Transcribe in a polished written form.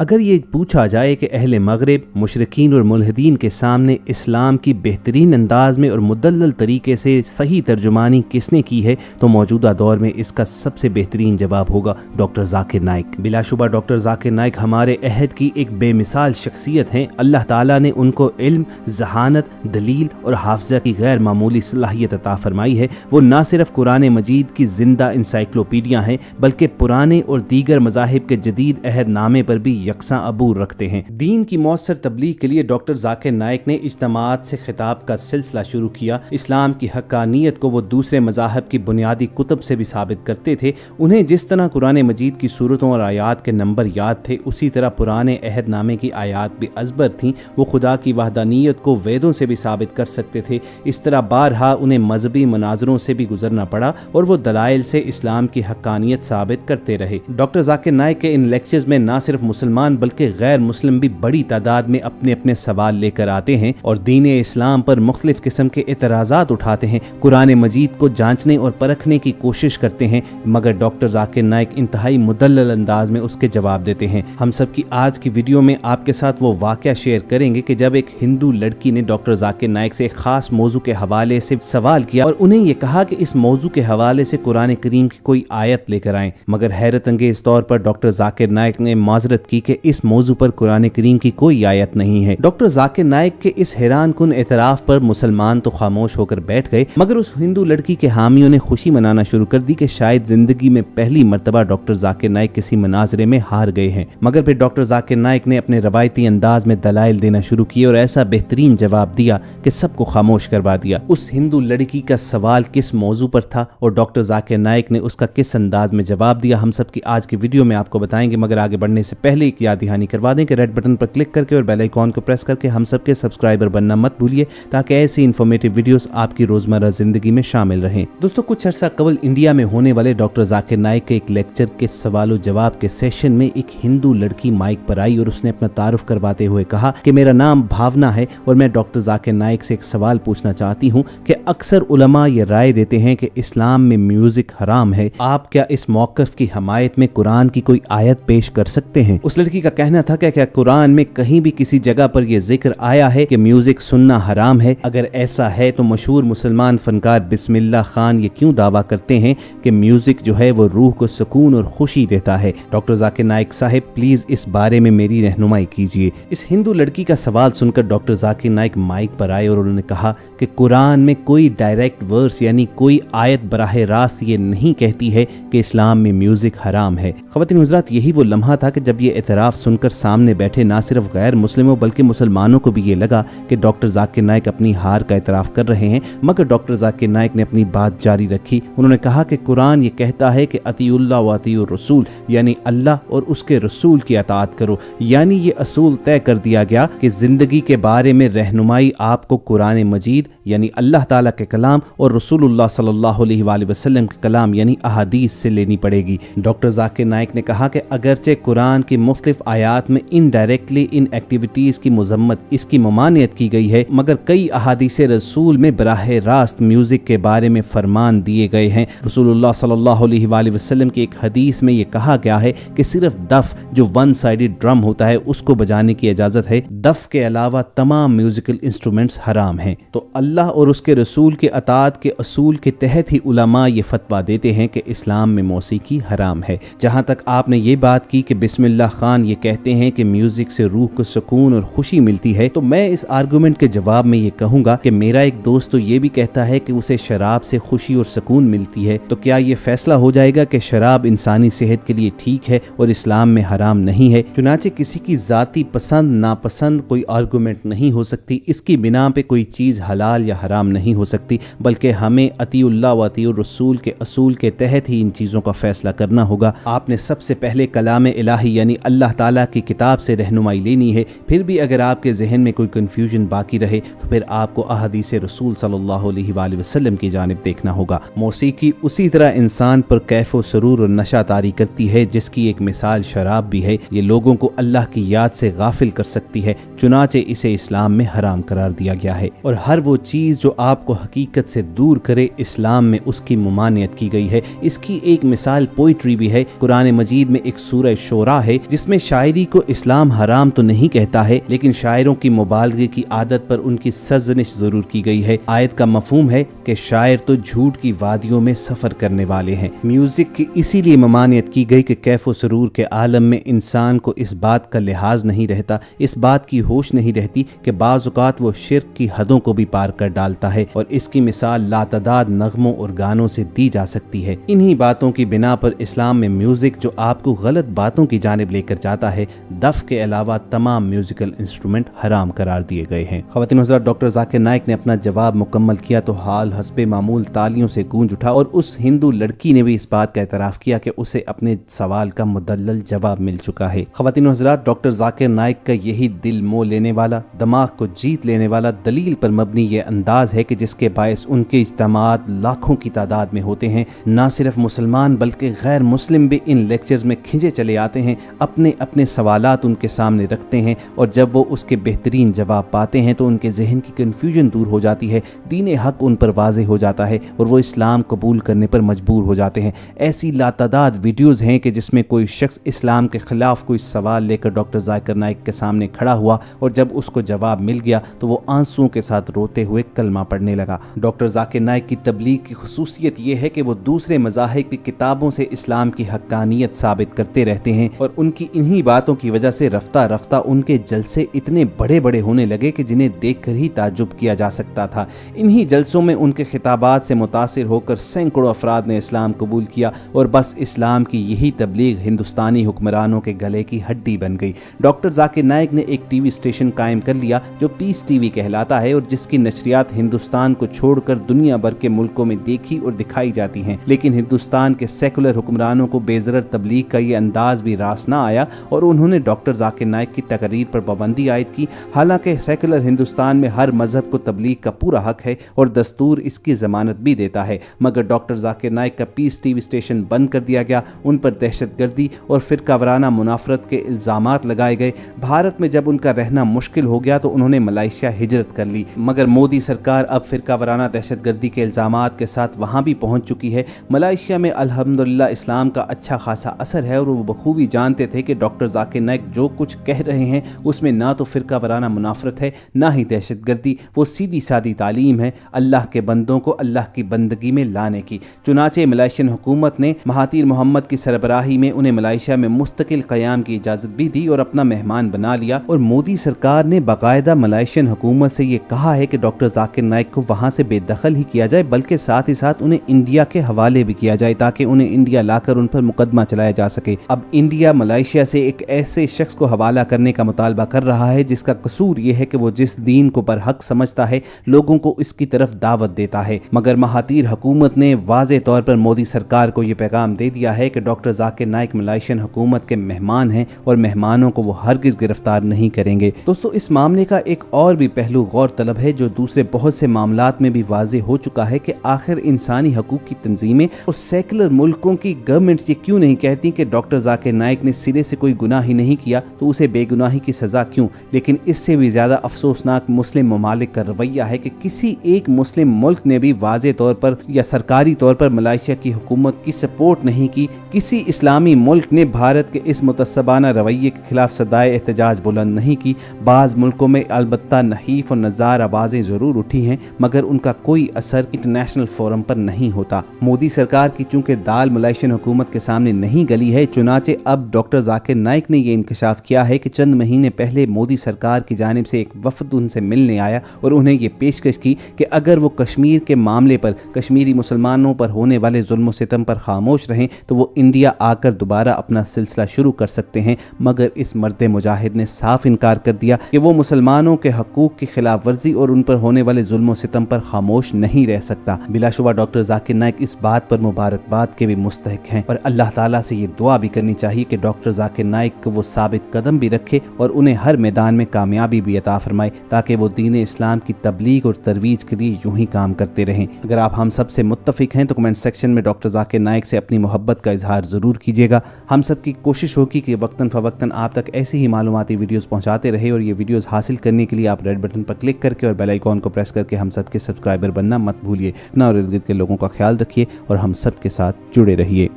اگر یہ پوچھا جائے کہ اہل مغرب مشرکین اور ملحدین کے سامنے اسلام کی بہترین انداز میں اور مدلل طریقے سے صحیح ترجمانی کس نے کی ہے تو موجودہ دور میں اس کا سب سے بہترین جواب ہوگا ڈاکٹر ذاکر نائک۔ بلا شبہ ڈاکٹر ذاکر نائک ہمارے عہد کی ایک بے مثال شخصیت ہیں۔ اللہ تعالیٰ نے ان کو علم، ذہانت، دلیل اور حافظہ کی غیر معمولی صلاحیت عطا فرمائی ہے۔ وہ نہ صرف قرآن مجید کی زندہ انسائکلوپیڈیا ہیں بلکہ پرانے اور دیگر مذاہب کے جدید عہد نامے پر بھی یکساں عبور رکھتے ہیں۔ دین کی مؤثر تبلیغ کے لیے ڈاکٹر ذاکر نائک نے اجتماعات سے خطاب کا سلسلہ شروع کیا۔ اسلام کی حقانیت کو وہ دوسرے مذاہب کی بنیادی کتب سے بھی ثابت کرتے تھے۔ انہیں جس طرح قرآن مجید کی صورتوں اور آیات کے نمبر یاد تھے اسی طرح پرانے عہد نامے کی آیات بھی ازبر تھیں۔ وہ خدا کی وحدانیت کو ویدوں سے بھی ثابت کر سکتے تھے۔ اس طرح بارہا انہیں مذہبی مناظروں سے بھی گزرنا پڑا اور وہ دلائل سے اسلام کی حقانیت ثابت کرتے رہے۔ ڈاکٹر ذاکر نائک کے ان لیکچرز میں نہ صرف مسلمان بلکہ غیر مسلم بھی بڑی تعداد میں اپنے اپنے سوال لے کر آتے ہیں اور دین اسلام پر مختلف قسم کے اعتراضات اٹھاتے ہیں، قرآن مجید کو جانچنے اور پرکھنے کی کوشش کرتے ہیں، مگر ڈاکٹر ذاکر نائک انتہائی مدلل انداز میں اس کے جواب دیتے ہیں۔ ہم سب کی آج کی ویڈیو میں آپ کے ساتھ وہ واقعہ شیئر کریں گے کہ جب ایک ہندو لڑکی نے ڈاکٹر ذاکر نائک سے ایک خاص موضوع کے حوالے سے سوال کیا اور انہیں یہ کہا کہ اس موضوع کے حوالے سے قرآن کریم کی کوئی آیت لے کر آئیں، مگر حیرت انگیز طور پر ڈاکٹر ذاکر نائک نے معذرت کی کہ اس موضوع پر قرآن کریم کی کوئی آیت نہیں ہے۔ ڈاکٹر ذاکر نائک کے اس حیران کن اعتراف پر مسلمان تو خاموش ہو کر بیٹھ گئے، مگر اس ہندو لڑکی کے حامیوں نے خوشی منانا شروع کر دی کہ شاید زندگی میں پہلی مرتبہ ڈاکٹر ذاکر نائک کسی مناظرے میں ہار گئے ہیں۔ مگر پھر ڈاکٹر ذاکر نائک نے اپنے روایتی انداز میں دلائل دینا شروع کیے اور ایسا بہترین جواب دیا کہ سب کو خاموش کروا دیا۔ اس ہندو لڑکی کا سوال کس موضوع پر تھا اور ڈاکٹر ذاکر نائک نے اس کا کس انداز میں جواب دیا، ہم سب کی آج کی ویڈیو میں آپ کو بتائیں گے، مگر آگے بڑھنے سے پہلے ایک یاد دہانی کروا دیں کہ ریڈ بٹن پر کلک کر کے اور بیل آئیکن کو پریس کر کے ہم سب کے سبسکرائبر بننا مت بھولیے تاکہ ایسی انفارمیٹو ویڈیوز آپ کی روزمرہ زندگی میں شامل رہیں۔ دوستو، کچھ عرصہ قبل انڈیا میں ہونے والے ڈاکٹر ذاکر نائک کے ایک لیکچر کے سوال و جواب کے سیشن میں ایک ہندو لڑکی مائک پر آئی اور اس نے اپنا تعارف کرواتے ہوئے کہا کہ میرا نام بھاونا ہے اور میں ڈاکٹر ذاکر نائک سے ایک سوال پوچھنا چاہتی ہوں کہ اکثر علماء یہ رائے دیتے ہیں کہ اسلام میں میوزک حرام ہے، آپ کیا اس موقف کی حمایت میں قرآن کی کوئی آیت پیش کر سکتے ہیں؟ اس لڑکی کا کہنا تھا کہ کیا قرآن میں کہیں بھی کسی جگہ پر یہ ذکر آیا ہے کہ میوزک سننا حرام ہے؟ اگر ایسا ہے تو مشہور مسلمان فنکار بسم اللہ خان یہ کیوں دعویٰ کرتے ہیں کہ میوزک جو ہے وہ روح کو سکون اور خوشی دیتا ہے؟ ڈاکٹر ذاکر نائک صاحب پلیز اس بارے میں میری رہنمائی کیجیے۔ اس ہندو لڑکی کا سوال سن کر ڈاکٹر ذاکر نائک مائک پر آئے اور انہوں نے کہا کہ قرآن میں کوئی ڈائریکٹ ورس یعنی کوئی آیت براہ راست یہ نہیں کہتی ہے کہ اسلام میں میوزک حرام ہے۔ خواتین حضرات، یہی وہ لمحہ تھا کہ جب یہ اعتراف سن کر سامنے بیٹھے نہ صرف غیر مسلموں بلکہ مسلمانوں کو بھی یہ لگا کہ ڈاکٹر ذاکر نائک اپنی ہار کا اعتراف کر رہے ہیں، مگر ڈاکٹر ذاکر نائک نے اپنی بات جاری رکھی۔ انہوں نے کہا کہ قرآن یہ کہتا ہے کہ اطیعوا اللہ و اطیعوا الرسول، یعنی اللہ اور اس کے رسول کی اطاعت کرو، یعنی یہ اصول طے کر دیا گیا کہ زندگی کے بارے میں رہنمائی آپ کو قرآن مجید یعنی اللہ تعالیٰ کے کلام اور رسول اللہ صلی اللہ علیہ وآلہ وسلم کے کلام یعنی احادیث سے لینی پڑے گی۔ ڈاکٹر ذاکر نائک نے کہا کہ اگرچہ قرآن کی مختلف آیات میں انڈائریکٹلی ان ایکٹیویٹیز کی مذمت، اس کی ممانعت کی گئی ہے، مگر کئی احادیث رسول میں براہ راست میوزک کے بارے میں فرمان دیے گئے ہیں۔ رسول اللہ صلی اللہ علیہ وآلہ وسلم کی ایک حدیث میں یہ کہا گیا ہے کہ صرف دف جو ون سائیڈڈ ڈرم ہوتا ہے اس کو بجانے کی اجازت ہے، دف کے علاوہ تمام میوزیکل انسٹرومنٹس حرام ہیں۔ تو اللہ اور اس کے رسول کے اطاعت کے اصول کے تحت ہی علماء یہ فتویٰ دیتے ہیں کہ اسلام میں موسیقی حرام ہے۔ جہاں تک آپ نے یہ بات کی کہ بسم اللہ خان یہ کہتے ہیں کہ میوزک سے روح کو سکون اور خوشی ملتی ہے، تو میں اس آرگومنٹ کے جواب میں یہ کہوں گا کہ میرا ایک دوست تو یہ بھی کہتا ہے کہ اسے شراب سے خوشی اور سکون ملتی ہے، تو کیا یہ فیصلہ ہو جائے گا کہ شراب انسانی صحت کے لیے ٹھیک ہے اور اسلام میں حرام نہیں ہے؟ چنانچہ کسی کی ذاتی پسند ناپسند کوئی آرگومنٹ نہیں ہو سکتی، اس کی بنا پہ کوئی چیز حلال یا حرام نہیں ہو سکتی، بلکہ ہمیں اطیع اللہ و اطیع الرسول کے اصول کے تحت ہی ان چیزوں کا فیصلہ کرنا ہوگا۔ آپ نے سب سے پہلے کلام الہی یعنی اللہ تعالیٰ کی کتاب سے رہنمائی لینی ہے، پھر بھی اگر آپ کے ذہن میں کوئی کنفیوژن باقی رہے تو پھر آپ کو احادیث رسول صلی اللہ علیہ وآلہ وسلم کی جانب دیکھنا ہوگا۔ موسیقی اسی طرح انسان پر کیف و سرور اور نشہ طاری کرتی ہے جس کی ایک مثال شراب بھی ہے، یہ لوگوں کو اللہ کی یاد سے غافل کر سکتی ہے، چنانچہ اسے اسلام میں حرام قرار دیا گیا ہے، اور ہر وہ چیز جو آپ کو حقیقت سے دور کرے اسلام میں اس کی ممانعت کی گئی ہے۔ اس کی ایک مثال پوئٹری بھی ہے۔ قرآن مجید میں ایک سورہ شعراء ہے جس जिसमें शायरी को इस्लाम हराम तो नहीं कहता है, लेकिन शायरों की मुबालगे की आदत पर उनकी सजनिश जरूर की गई है। आयत का मफहूम है कि शायर तो झूठ की वादियों में सफर करने वाले हैं। म्यूजिक की इसीलिए ममानियत की गई कि कैफो सरूर के आलम में इंसान को इस बात का लिहाज नहीं रहता, इस बात की होश नहीं रहती कि बाज़ औक़ात वो शिर्क की हदों को भी पार कर डालता है, और इसकी मिसाल लातदाद नगमों और गानों से दी जा सकती है। इन्हीं बातों की बिना पर इस्लाम में म्यूजिक जो आपको गलत बातों की जानिब लेकर जाता है, दफ के अलावा तमाम म्यूजिकल इंस्ट्रूमेंट हराम करार दिए गए हैं। ख़वातीन व हज़रात, डॉक्टर जाकिर नाइक ने अपना जवाब मुकम्मल किया तो हाल हस्बे मामूल तालियों से गूंज उठा, और उस हिंदू लड़की ने भी इस बात का एतराफ़ किया कि उसे अपने सवाल का मुदल्लल जवाब मिल चुका है। ख़वातीन व हज़रात, डॉक्टर जाकिर नाइक का यही दिल मोह लेने वाला, दिमाग को जीत लेने वाला, दलील पर मबनी ये अंदाज है कि जिसके बायस उनके इज्तिमात लाखों की तादाद में होते हैं। ना सिर्फ मुसलमान बल्कि गैर मुस्लिम भी इन लेक्चर्स में खिंचे चले आते हैं, अपने अपने सवालात उनके सामने रखते हैं, और जब वो उसके बेहतरीन जवाब पाते हैं तो उनके जहन की कन्फ्यूजन दूर हो जाती है, दीन हक उन पर वाज़ेह हो जाता है और वो इस्लाम कबूल करने पर मजबूर हो जाते हैं। ऐसी लातादाद वीडियोज़ हैं कि जिसमें कोई शख्स इस्लाम के ख़िलाफ़ कोई सवाल लेकर डॉक्टर जाकिर नाइक के सामने खड़ा हुआ, और जब उसको जवाब मिल गया तो वो आंसुओं के साथ रोते हुए कलमा पढ़ने लगा। डॉक्टर जाकिर नाइक की तबलीग की खुसूसियत ये है कि वो दूसरे मज़ाहिब की किताबों से इस्लाम की हक्कानियत साबित करते रहते हैं, और उनकी इन्हीं बातों की वजह से रफ्ता रफ्ता उनके जलसे इतने बड़े बड़े होने लगे कि जिन्हें देखकर ही ताज्जुब किया जा सकता था। इन्हीं जलसों में उनके खिताबात से मुतासिर होकर सैकड़ों अफराद ने इस्लाम कबूल किया, और बस इस्लाम की यही तबलीग हिंदुस्तानी हुक्मरानों के गले की हड्डी बन गई। डॉक्टर जाकिर नाइक ने एक टीवी स्टेशन कायम कर लिया जो पीस टीवी कहलाता है, और जिसकी नशरियात हिंदुस्तान को छोड़कर दुनिया भर के मुल्कों में देखी और दिखाई जाती हैं। लेकिन हिंदुस्तान के सेकुलर हुक्मरानों को बेज़रर तबलीग का ये अंदाज भी रास ना आया, और उन्होंने डॉक्टर जाकिर नाइक की तकरीर पर पाबंदी आयद की। हालांकि सेकुलर हिंदुस्तान में हर मजहब को तबलीग का पूरा हक है और दस्तूर इसकी ज़मानत भी देता है, मगर डॉक्टर जाकिर नाइक का पीस टीवी स्टेशन बंद कर दिया गया। उन पर दहशतगर्दी और फ़िरका वाराना मुनाफरत के इल्ज़ामात लगाए गए। भारत में जब उनका रहना मुश्किल हो गया तो उन्होंने मलेशिया हिजरत कर ली, मगर मोदी सरकार अब फ़िरका वाराना दहशतगर्दी के इल्ज़ामात के साथ वहाँ भी पहुँच चुकी है। मलेशिया में अल्हम्दुलिल्लाह इस्लाम का अच्छा खासा असर है, और वो बखूबी जानते थे कि डॉक्टर जाकिर नाइक जो कुछ कह रहे हैं उसमें ना तो फ़िरका वाराना मुनाफरत है, ना ही दहशतगर्दी, वो सीधी सादी तालीम है अल्लाह के बंदों को अल्लाह की बंदगी में लाने की। चुनाचे मलेशियन हुकूमत ने महातीर मोहम्मद की सरबराही में उन्हें मलेशिया में मुस्तकिल क़याम की इजाज़त भी दी और अपना मेहमान बना लिया, और मोदी सरकार ने बाकायदा मलेशियन हुकूमत से ये कहा है कि डॉक्टर जाकिर नाइक को वहाँ से बेदखल ही किया जाए, बल्कि साथ ही साथ उन्हें इंडिया के हवाले भी किया जाए ताकि उन्हें इंडिया लाकर उन पर मुकदमा चलाया जा सके। अब इंडिया मलेशिया से एक ऐसे शख्स को हवाला करने का मुतालबा कर रहा है जिसका कसूर ये है कि वो जिस दीन को बरहक समझता है लोगों को इसकी तरफ दावत देता है, मगर महातीर हुकूमत ने वाज़े तौर पर मोदी सरकार को ये पैगाम दे दिया है कि डॉक्टर जाकिर नाइक मलेशियन हुकूमत के मेहमान हैं और मेहमानों को वो हरगिज़ गिरफ्तार नहीं करेंगे। दोस्तों, इस मामले का एक और भी पहलू गौर तलब है जो दूसरे बहुत से मामलात में भी वाज़े हो चुका है कि आखिर इंसानी हकूक़ की तंजीमें और सेकुलर मुल्कों की गवर्नमेंट्स ये क्यों नहीं कहती कि डॉक्टर जाकिर नाइक ने सिरे से कोई गुनाह ही नहीं किया तो उसे बेगुनाही की सज़ा क्यों। लेकिन इससे भी ज़्यादा अफसोसनाक मुस्लिम ममालिक का रवैया है कि किसी एक मुस्लिम मुल्क ने भी वाज़े तौर पर या सरकारी तौर पर मलेशिया की हुकूमत की सपोर्ट नहीं की। किसी इस्लामी मुल्क ने भारत के इस मुतस्सबाना रवैये के खिलाफ सदाए एहतजाज बुलंद नहीं की। बाज़ मुल्कों में अलबत्ता नहीफ और नज़ार आवाज़ें ज़रूर उठी हैं, मगर उनका कोई असर इंटरनेशनल फोरम पर नहीं होता। मोदी सरकार की चूँकि दाल मलेशियन हुकूमत के सामने नहीं गली है, चुनाचे अब डॉक्टर जाकिर नाइक ने यह इंकशाफ किया है कि चंद महीने पहले मोदी सरकार की जानिब से एक वफद उनसे मिलने आया और उन्हें ये पेशकश की कि अगर वो कश्मीर के मामले पर, कश्मीरी मुसलमानों पर होने वाले जुल्म सितम पर खामोश रहें तो वो इंडिया आकर दोबारा अपना सिलसिला शुरू कर सकते हैं। मगर इस मर्द मुजाहिद ने साफ इनकार कर दिया कि वो मुसलमानों के हकूक़ की खिलाफ वर्जी और उन पर होने वाले जुल्म सितम पर खामोश नहीं रह सकता। बिलाशुबा डॉक्टर जाकिर नाइक इस बात पर मुबारकबाद के भी मुस्तहिक हैं, और अल्लाह ताला से ये दुआ भी करनी चाहिए कि डॉक्टर जाकिर नाइक को वो साबित कदम भी रखे और उन्हें हर मैदान में कामयाबी भी अता फरमाए ताकि वो दीन इस्लाम की तबलीग और तरवीज के लिए यूं ही काम करते रहें। अगर आप हम सब से मुत्तफिक हैं तो कमेंट सेक्शन में डॉक्टर जाकिर नाइक से अपनी मोहब्बत का इजहार ज़रूर कीजिएगा। हम सब की कोशिश होगी कि वक्तन फ़वक्तन आप तक ऐसी ही मालूमाती वीडियोज़ पहुँचाते रहे, और ये वीडियोज़ हासिल करने के लिए आप रेड बटन पर क्लिक करके और बेल आइकॉन को प्रेस करके हम सब के सब्सक्राइबर बनना मत भूलिए। अपना और इर्द गिर्द के लोगों का ख्याल रखिए और हम सब के साथ जुड़े रहिए।